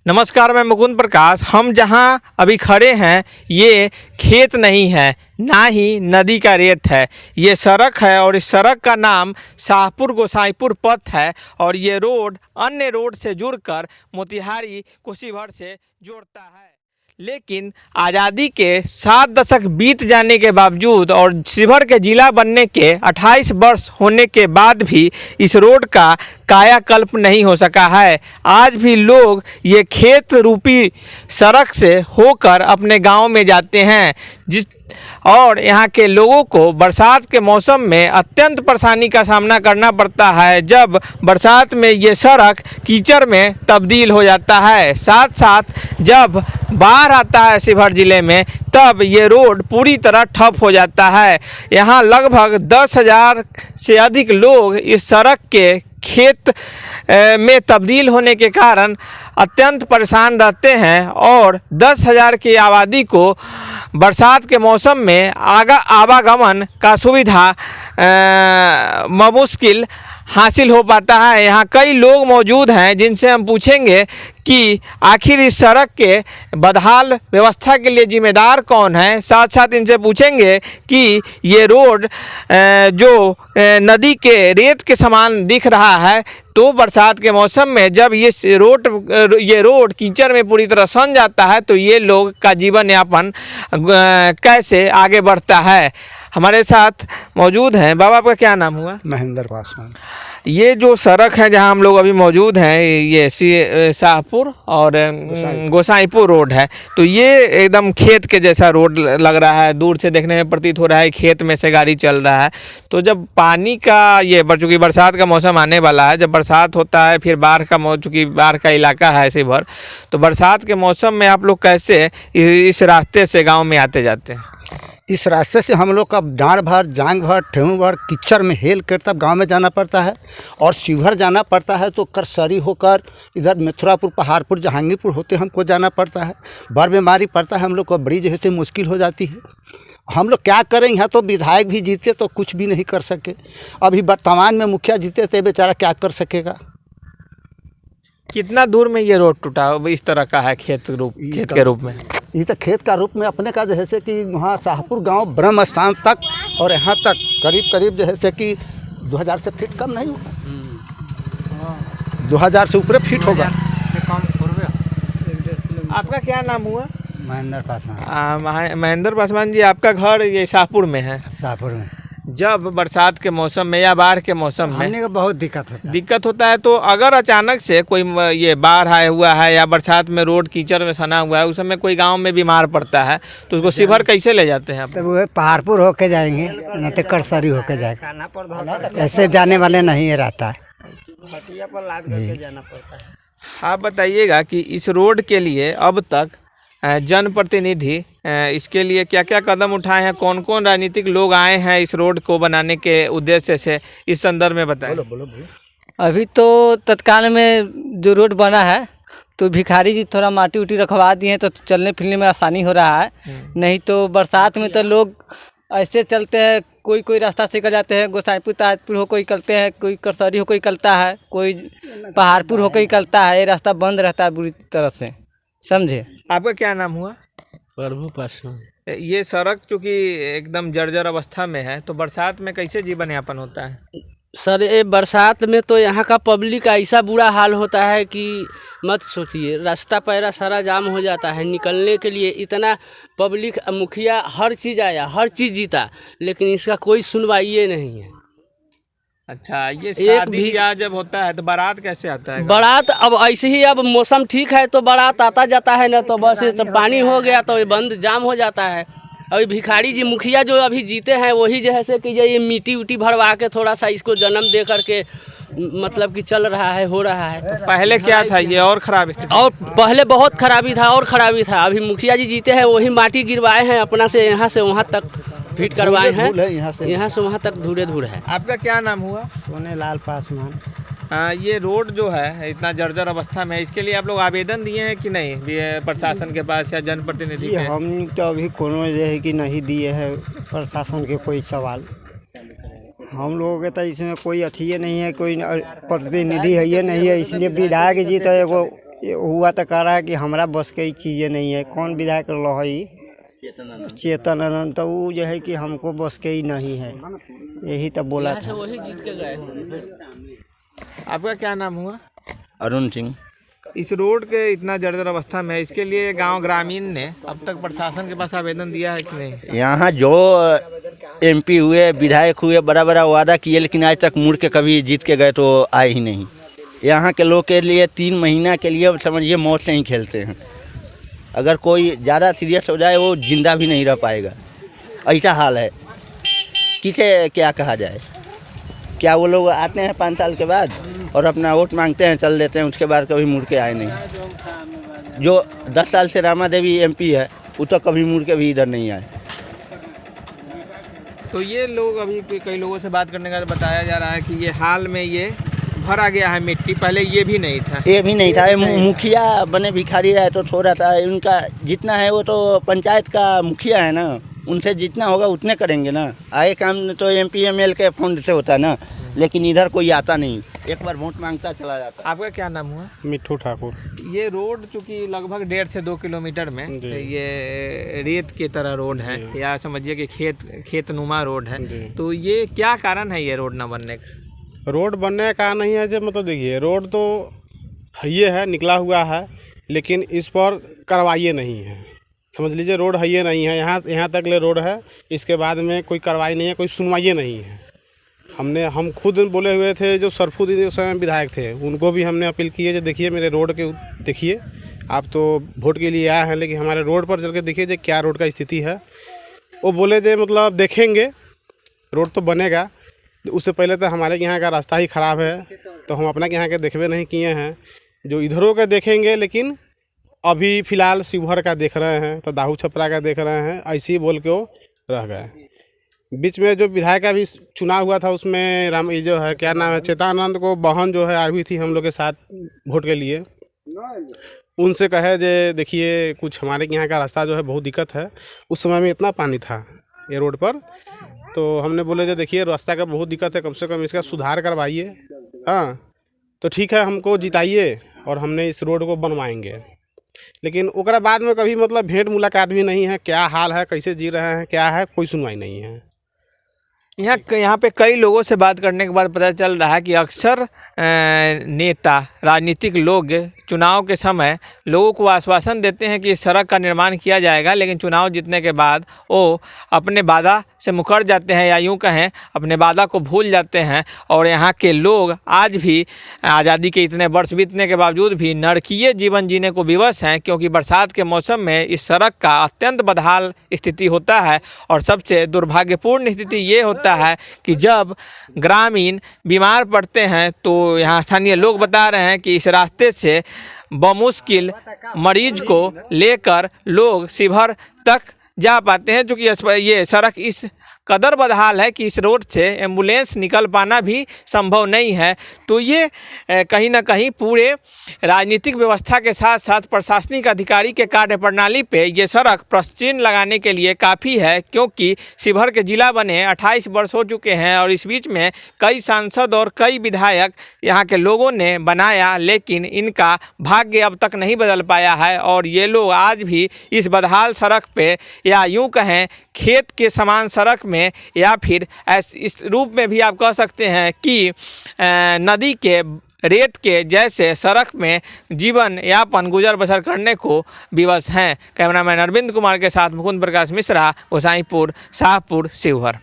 नमस्कार, मैं मुकुंद प्रकाश। हम जहां अभी खड़े हैं ये खेत नहीं है, ना ही नदी का रेत है, ये सड़क है और इस सड़क का नाम शाहपुर गोसाईपुर पथ है और ये रोड अन्य रोड से जुड़कर मोतिहारी को शिवहर से जोड़ता है। लेकिन आज़ादी के 7 दशक बीत जाने के बावजूद और शिवहर के ज़िला बनने के 28 वर्ष होने के बाद भी इस रोड का कायाकल्प नहीं हो सका है। आज भी लोग ये खेत रूपी सड़क से होकर अपने गांव में जाते हैं, और यहाँ के लोगों को बरसात के मौसम में अत्यंत परेशानी का सामना करना पड़ता है। जब बरसात में ये सड़क कीचड़ में तब्दील हो जाता है, साथ साथ जब बाढ़ आता है शिवहर ज़िले में, तब ये रोड पूरी तरह ठप हो जाता है। यहाँ लगभग 10,000 से अधिक लोग इस सड़क के खेत में तब्दील होने के कारण अत्यंत परेशान रहते हैं और 10,000 की आबादी को बरसात के मौसम में आवागमन का सुविधा मुश्किल हासिल हो पाता है। यहाँ कई लोग मौजूद हैं जिनसे हम पूछेंगे कि आखिर इस सड़क के बदहाल व्यवस्था के लिए जिम्मेदार कौन है। साथ साथ इनसे पूछेंगे कि ये रोड जो नदी के रेत के समान दिख रहा है, तो बरसात के मौसम में जब ये रोड कीचड़ में पूरी तरह सन जाता है तो ये लोग का जीवन यापन कैसे आगे बढ़ता है। हमारे साथ मौजूद हैं, बाबा आपका क्या नाम हुआ? महेंद्र पासवान। ये जो सड़क है जहां हम लोग अभी मौजूद हैं, ये शाहपुर और गोसाईपुर रोड है, तो ये एकदम खेत के जैसा रोड लग रहा है। दूर से देखने में प्रतीत हो रहा है खेत में से गाड़ी चल रहा है। तो जब पानी का चूँकि बरसात का मौसम आने वाला है, जब बरसात होता है फिर चूँकि बाढ़ का इलाका है शिवहर, तो बरसात के मौसम में आप लोग कैसे इस रास्ते से गाँव में आते जाते हैं? इस रास्ते से हम लोग का डाँड़ भर, जांग भर, ठेहू भर कीचड़ में हेल कर तब गांव में जाना पड़ता है। और शिवहर जाना पड़ता है तो करसरी होकर इधर मथुरापुर, पहाड़पुर, जहांगीरपुर होते हमको जाना पड़ता है। बर बीमारी पड़ता है, हम लोग को बड़ी जो है मुश्किल हो जाती है। हम लोग क्या करें, यहाँ तो विधायक भी जीते तो कुछ भी नहीं कर सके। अभी वर्तमान में मुखिया जीते थे, बेचारा क्या कर सकेगा। कितना दूर में ये रोड टूटा इस तरह का है खेत के रूप में? ये तो खेत का रूप में अपने का जैसे कि वहाँ शाहपुर गांव ब्रह्म स्थान तक और यहाँ तक करीब जैसे कि 2000 से फीट कम नहीं होगा, 2000 से ऊपर फीट होगा। आपका क्या नाम हुआ? महेंद्र पासवान। महेंद्र पासवान जी, आपका घर ये शाहपुर में है? शाहपुर में। जब बरसात के मौसम में या बाढ़ के मौसम में हमने को बहुत दिक्कत होता है, तो अगर अचानक से कोई ये बाढ़ आया हुआ है या बरसात में रोड कीचड़ में सना हुआ है, उस समय कोई गांव में बीमार पड़ता है तो उसको शिवहर कैसे ले जाते हैं आप? तो वो पहाड़पुर होके जाएंगे, न तो करसरी होके जाएगा, ऐसे जाने वाले नहीं रहता है। आप बताइएगा कि इस रोड के लिए अब तक जनप्रतिनिधि इसके लिए क्या क्या कदम उठाए हैं, कौन कौन राजनीतिक लोग आए हैं इस रोड को बनाने के उद्देश्य से, इस संदर्भ में बताएं। बोलो। अभी तो तत्काल में जो रोड बना है तो भिखारी जी थोड़ा माटी उटी रखवा दिए हैं तो चलने फिरने में आसानी हो रहा है। नहीं तो बरसात में तो लोग ऐसे चलते हैं, कोई रास्ता से निकल जाते हैं, गोसाईपुर ताजपुर होकर निकलते हैं, कोई करसरी होकर निकलता है, कोई पहाड़पुर होकर निकलता है। ये रास्ता बंद रहता है बुरी तरह से, समझे। आपका क्या नाम हुआ? प्रभु पासवान। ये सड़क चूँकि एकदम जर्जर अवस्था में है, तो बरसात में कैसे जीवन यापन होता है? सर ये बरसात में तो यहाँ का पब्लिक का ऐसा बुरा हाल होता है कि मत सोचिए। रास्ता पैरा सारा जाम हो जाता है, निकलने के लिए इतना पब्लिक, मुखिया हर चीज़ आया, हर चीज़ जीता, लेकिन इसका कोई सुनवाई नहीं है। अच्छा, ये शादी ब्याह जब होता है तो बारात कैसे आता है? बारात अब ऐसे ही, अब मौसम ठीक है तो बारात आता जाता है, ना तो बस तो पानी हो गया तो ये बंद जाम हो जाता है। अभी भिखारी जी मुखिया जो अभी जीते हैं वही जैसे कि ये मिट्टी उटी भरवा के थोड़ा सा इसको जन्म दे करके मतलब कि चल रहा है, हो रहा है। तो पहले क्या था, ये और खराब स्थिति? और पहले बहुत खराबी था। अभी मुखिया जी जीते हैं, वही माटी गिरवाए हैं अपना से, यहाँ से वहाँ तक फिट करवाए हैं, यहाँ से वहाँ तक धूल है। आपका क्या नाम हुआ? सोनेलाल पासवान। ये रोड जो है इतना जर्जर अवस्था में है, इसके लिए आप लोग आवेदन दिए हैं कि नहीं प्रशासन के पास या जनप्रतिनिधि के? हम तो अभी कोनो जो है कि नहीं दिए है प्रशासन के कोई सवाल। हम लोगों के तो इसमें कोई अथी नहीं है, कोई प्रतिनिधि है ये नहीं है, इसलिए विधायक जी तो एगो ये हुआ तो कह रहा है कि हमारा बस की चीज़ें नहीं है। कौन विधायक रहा है चेतन आनंद, तो वो जो है कि हमको बस के ही नहीं है, यही तो बोला यहाँ से था। वही जीत के गए हैं। आपका क्या नाम हुआ? अरुण सिंह। इस रोड के इतना जर्जर अवस्था में है, इसके लिए गांव ग्रामीण ने अब तक प्रशासन के पास आवेदन दिया है कि नहीं? यहाँ जो एमपी हुए, विधायक हुए, बड़ा बड़ा वादा किए, लेकिन आज तक मुड़ के कभी जीत के गए तो आए ही नहीं। यहाँ के लोग के लिए 3 महीना के लिए समझिए मौत से ही खेलते हैं। अगर कोई ज़्यादा सीरियस हो जाए वो जिंदा भी नहीं रह पाएगा, ऐसा हाल है। किसे क्या कहा जाए? क्या वो लोग आते हैं 5 साल के बाद और अपना वोट मांगते हैं, चल देते हैं, उसके बाद कभी मुड़ के आए नहीं। जो 10 साल से रामा देवी एमपी है वो तो कभी मुड़ के भी इधर नहीं आए। तो ये लोग अभी कई लोगों से बात करने का बताया जा रहा है कि ये हाल में ये भरा गया है मिट्टी, पहले ये भी नहीं था। ये भी नहीं था। ये मुखिया बने भिखारी रहे तो थोड़ा सा उनका जितना है, वो तो पंचायत का मुखिया है ना, उनसे जितना होगा उतने करेंगे ना। आए काम तो MPML के फंड से होता है ना, लेकिन इधर कोई आता नहीं, एक बार वोट मांगता चला जाता। आपका क्या नाम हुआ? मिट्ठू ठाकुर। ये रोड चूँकि लगभग 1.5 से 2 किलोमीटर में ये रेत की तरह रोड है, या समझिए कि खेतनुमा रोड है, तो ये क्या कारण है ये रोड ना बनने का? रोड बनने का नहीं है, जब मतलब देखिए रोड तो हइये है, निकला हुआ है, लेकिन इस पर कार्रवाई नहीं है। समझ लीजिए रोड हइये नहीं है, यहाँ तक ले रोड है, इसके बाद में कोई कार्रवाई नहीं है, कोई सुनवाई नहीं है। हम खुद बोले हुए थे, जो सरफुद्दीन उस समय विधायक थे, उनको भी हमने अपील की है जो देखिए मेरे रोड के देखिए, आप तो वोट के लिए आए हैं, लेकिन हमारे रोड पर चल के देखिए जो क्या रोड का स्थिति है। वो बोले जो मतलब देखेंगे रोड तो बनेगा, उससे पहले तो हमारे यहाँ का रास्ता ही ख़राब है, तो हम अपना यहाँ के देखबे नहीं किए हैं। जो इधरों का देखेंगे, लेकिन अभी फ़िलहाल शिवहर का देख रहे हैं, तो दाहू छपरा का देख रहे हैं, ऐसे ही बोल के वो रह गए। बीच में जो विधायक का भी चुनाव हुआ था, उसमें राम ये जो है क्या नाम है, चेतानंद को बहन जो है आई हुई थी हम लोग के साथ वोट के लिए। उनसे कहे जे देखिए कुछ हमारे यहाँ का रास्ता जो है बहुत दिक्कत है। उस समय में इतना पानी था ये रोड पर, तो हमने बोले जो देखिए रास्ता का बहुत दिक्कत है, कम से कम इसका सुधार करवाइए। हाँ तो ठीक है, हमको जिताइए और हमने इस रोड को बनवाएंगे। लेकिन उसके बाद में कभी मतलब भेंट मुलाकात भी नहीं है, क्या हाल है, कैसे जी रहे हैं, क्या है, कोई सुनवाई नहीं है। यहाँ पे कई लोगों से बात करने के बाद पता चल रहा है कि अक्सर नेता राजनीतिक लोग चुनाव के समय लोगों को आश्वासन देते हैं कि इस सड़क का निर्माण किया जाएगा, लेकिन चुनाव जीतने के बाद वो अपने वादा से मुकर जाते हैं, या यूँ कहें अपने वादा को भूल जाते हैं। और यहाँ के लोग आज भी आज़ादी के इतने वर्ष बीतने के बावजूद भी नरकीय जीवन जीने को विवश हैं, क्योंकि बरसात के मौसम में इस सड़क का अत्यंत बदहाल स्थिति होता है। और सबसे दुर्भाग्यपूर्ण स्थिति ये होता है कि जब ग्रामीण बीमार पड़ते हैं तो यहाँ स्थानीय लोग बता रहे हैं कि इस रास्ते से बमुश्किल मरीज को लेकर लोग शिवहर तक जा पाते हैं, क्योंकि ये सड़क इस कदर बदहाल है कि इस रोड से एम्बुलेंस निकल पाना भी संभव नहीं है। तो ये कहीं ना कहीं पूरे राजनीतिक व्यवस्था के साथ साथ प्रशासनिक अधिकारी के कार्य प्रणाली पे ये सड़क प्रश्न लगाने के लिए काफ़ी है, क्योंकि शिवहर के ज़िला बने 28 वर्ष हो चुके हैं और इस बीच में कई सांसद और कई विधायक यहाँ के लोगों ने बनाया, लेकिन इनका भाग्य अब तक नहीं बदल पाया है। और ये लोग आज भी इस बदहाल सड़क पे, या यूँ कहें खेत के समान सड़क में, या फिर इस रूप में भी आप कह सकते हैं कि नदी के रेत के जैसे सड़क में जीवन यापन गुजर बसर करने को विवश हैं। कैमरामैन अरविंद कुमार के साथ मुकुंद प्रकाश मिश्रा, गोसाईपुर, शाहपुर, शिवहर।